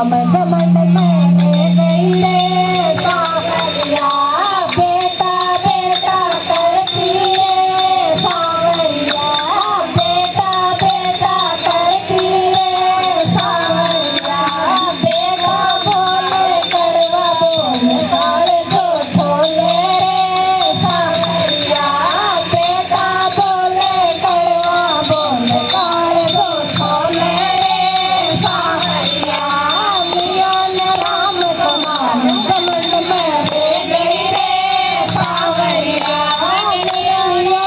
घमंड में रह गई रे सांवरिया, बेटा बेटा करती रे सांवरिया, बेटा बेटा करती रे सांवरिया, बेटा बोले कड़वा बोले काले दो छोले रे सांवरिया, बेटा बोले कड़वा बोले काले दो छोले रे सांवरिया, मियां ने राम को मान घमंड में रह गई रे सांवरिया, मियां ने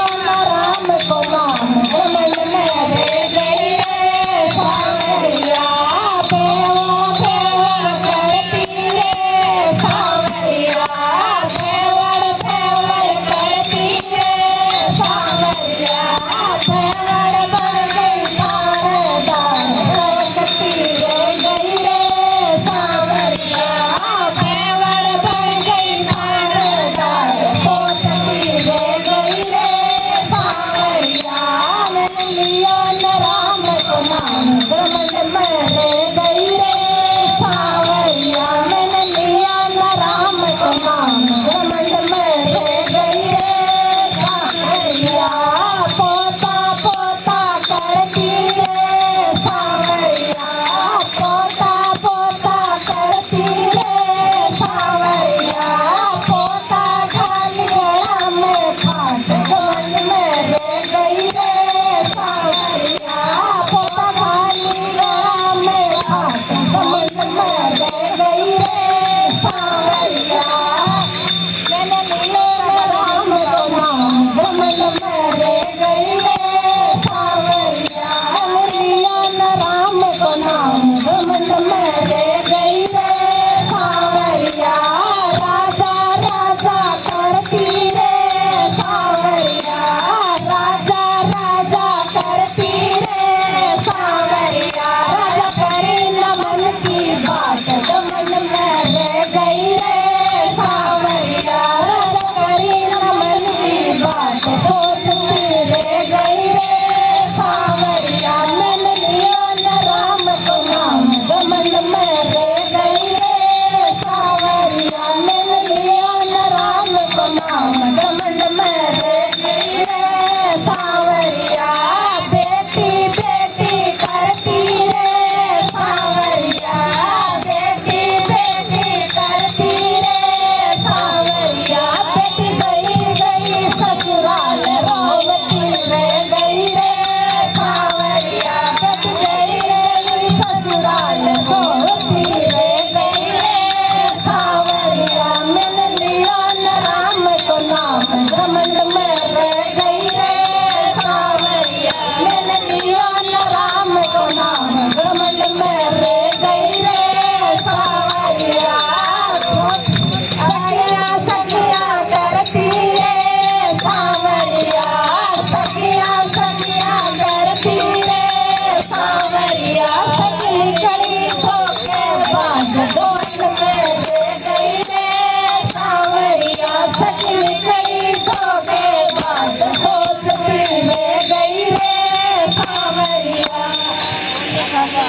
राम को मान घमंड में रह गई रे सांवरिया, बेवा बेवा करती रे सांवरिया, बेवड़ बेवड़ करती रे सांवरिया, बेवड़ बन गई थानेदार करती रह गई रे सांवरिया, बेवड़ बन गई थानेदार पोतती रह गई रे सांवरिया, मियां ने राम को मान घमंड